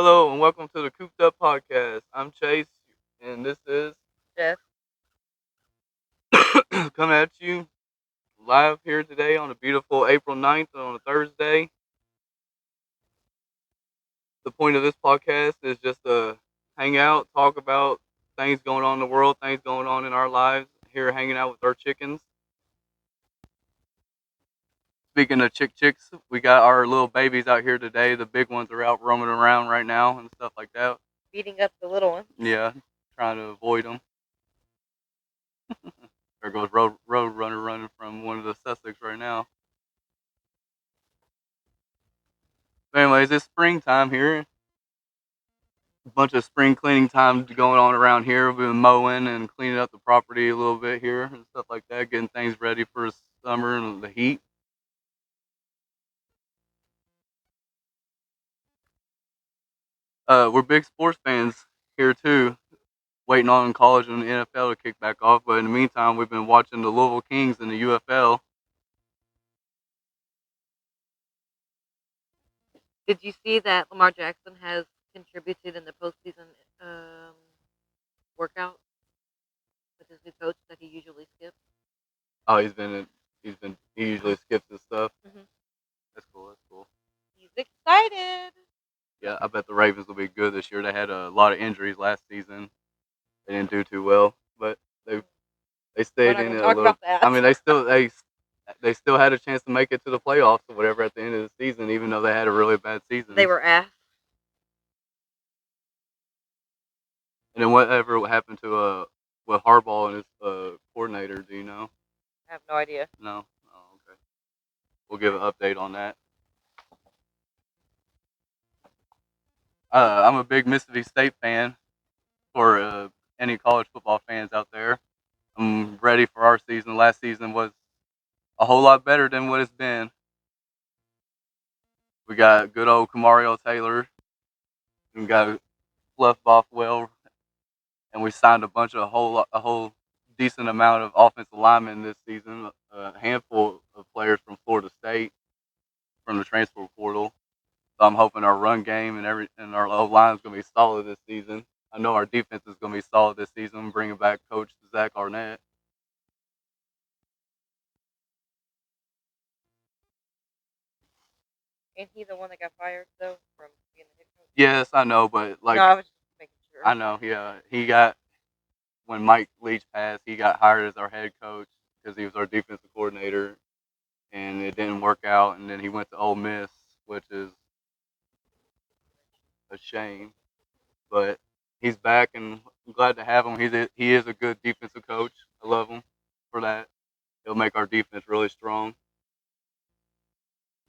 Hello and welcome to the Cooped Up Podcast. I'm Chase, and this is Jeff. coming at you live here today on a beautiful April 9th on a Thursday. The point of this podcast is just to hang out, talk about things going on in the world, things going on in our lives. Here, hanging out with our chickens. Speaking of chicks, we got our little babies out here today. The big ones are out roaming around right now and stuff like that. Beating up the little one. Yeah, trying to avoid them. There goes road runner running from one of the Sussex right now. But anyways, it's springtime here. A bunch of spring cleaning time going on around here. We've been mowing and cleaning up the property a little bit here and stuff like that, getting things ready for summer and the heat. We're big sports fans here too, waiting on college and the NFL to kick back off. But in the meantime, we've been watching the Louisville Kings in the UFL. Did you see that Lamar Jackson has contributed in the postseason um, workout with his new coach that he usually skips? Oh, he usually skips his stuff. Mm-hmm. That's cool. That's cool. He's excited. Yeah, I bet the Ravens will be good this year. They had a lot of injuries last season. They didn't do too well, but they We're stayed not in going it to a talk little. about that. I mean, they still had a chance to make it to the playoffs or whatever at the end of the season, even though they had a really bad season. They were asked. And then whatever happened to with Harbaugh and his coordinator? Do you know? I have no idea. No. Oh, okay. We'll give an update on that. I'm a big Mississippi State fan. For any college football fans out there, I'm ready for our season. Last season was a whole lot better than what it's been. We got good old Kamario Taylor. We got Fluff Bothwell, and we signed a whole decent amount of offensive linemen this season. A handful of players from Florida State from the transfer portal. So I'm hoping our run game and our O line is going to be solid this season. I know our defense is going to be solid this season. Bringing back Coach Zach Arnett. Ain't he the one that got fired, though, from being the head coach? Yes, I know, but No, I was just making sure. I know, yeah, he got when Mike Leach passed, he got hired as our head coach because he was our defensive coordinator, and it didn't work out. And then he went to Ole Miss, which is a shame. But he's back, and I'm glad to have him. He is a good defensive coach. I love him for that. He'll make our defense really strong.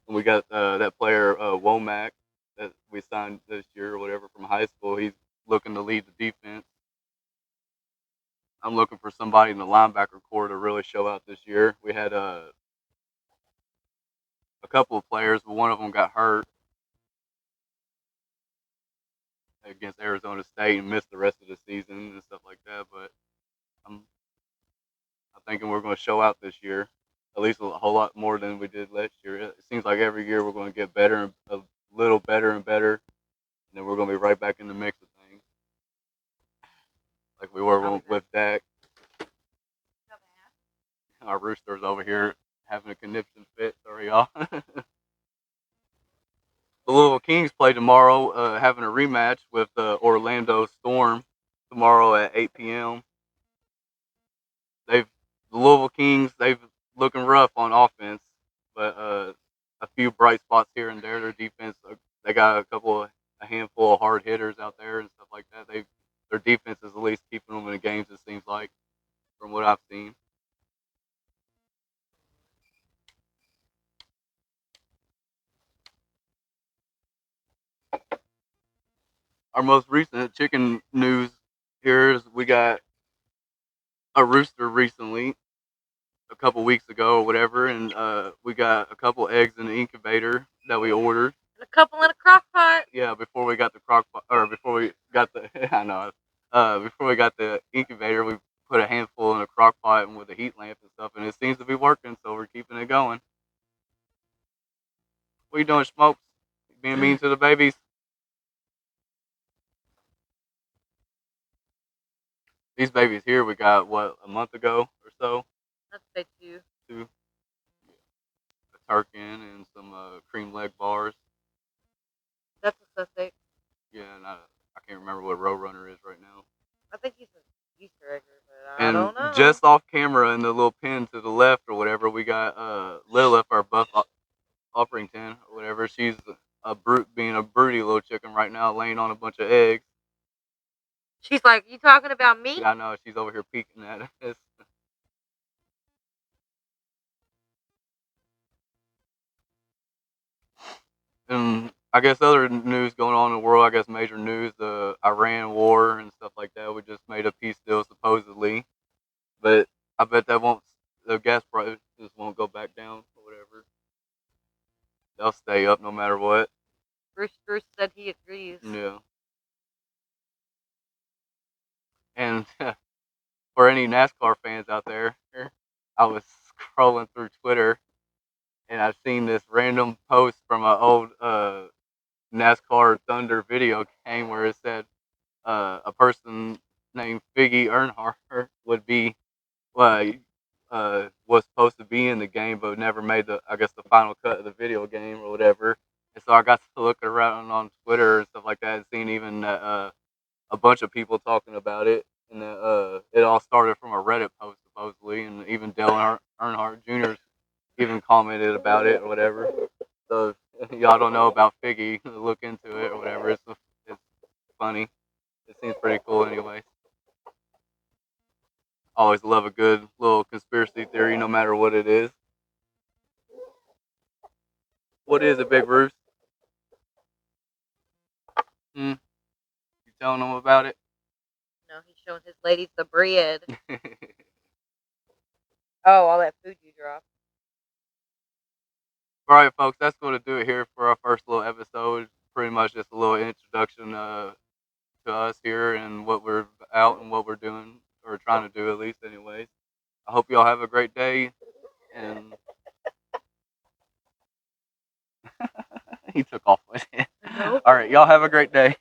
And we got that player Womack that we signed this year or whatever from high school. He's looking to lead the defense. I'm looking for somebody in the linebacker core to really show out this year. We had a couple of players, but one of them got hurt against Arizona State and missed the rest of the season and stuff like that. But I'm thinking we're going to show out this year, at least a whole lot more than we did last year. It seems like every year we're going to get better and a little better and better, and then we're going to be right back in the mix of things, like we were with Dak. Our rooster's over here having a conniption fit. Sorry, y'all. The Louisville Kings play tomorrow, having a rematch with the Orlando Storm tomorrow at 8 p.m. The Louisville Kings, they've looking rough on offense, but a few bright spots here and there. Their defense, they got a handful of hard hitters out there and stuff like that. Their defense is at least keeping them in the games. It seems like, from what I've seen. Our most recent chicken news here is we got a rooster recently, a couple weeks ago or whatever, and we got a couple eggs in the incubator that we ordered. And a couple in a crock pot. Yeah, before we got the crock pot, or before we got the I know, before we got the incubator, we put a handful in a crock pot and with a heat lamp and stuff, and it seems to be working, so we're keeping it going. What are you doing, Smokes? Being mean to the babies? These babies here we got a month ago or so. Let's say two. Two. A Turkin and some cream leg bars. That's a Sussex. Yeah, and I can't remember what Roadrunner is right now. I think he's an Easter egger, but I don't know. Just off camera in the little pin to the left or whatever, we got Lilith, our buff Opperington or whatever. She's being a broody little chicken right now, laying on a bunch of eggs. She's like, "You talking about me?" Yeah, I know. She's over here peeking at us. And I guess other news going on in the world, I guess major news, the Iran war and stuff like that. We just made a peace deal supposedly, but I bet the gas prices won't go back down or whatever. They'll stay up no matter what. Bruce said he agrees. Yeah. And for any NASCAR fans out there, I was scrolling through Twitter and I've seen this random post from an old NASCAR Thunder video game where it said a person named Figgy Earnhardt would be was supposed to be in the game but never made the final cut of the video game or whatever. And so I got to look around on Twitter and stuff like that and seeing even that a bunch of people talking about it, and that it all started from a Reddit post supposedly, and even Dale Earnhardt Jr. even commented about it or whatever. So if y'all don't know about Figgy, look into it or whatever. It's funny. It seems pretty cool anyway. Always love a good little conspiracy theory, no matter what it is. What is it, Big Bruce? You telling them about it? No, he's showing his ladies the bread. Oh, all that food you dropped. All right, folks, that's going to do it here for our first little episode. Pretty much just a little introduction to us here and what we're out and what we're doing, or trying to do at least anyways. I hope y'all have a great day. And he took off with it. Nope. All right, y'all have a great day.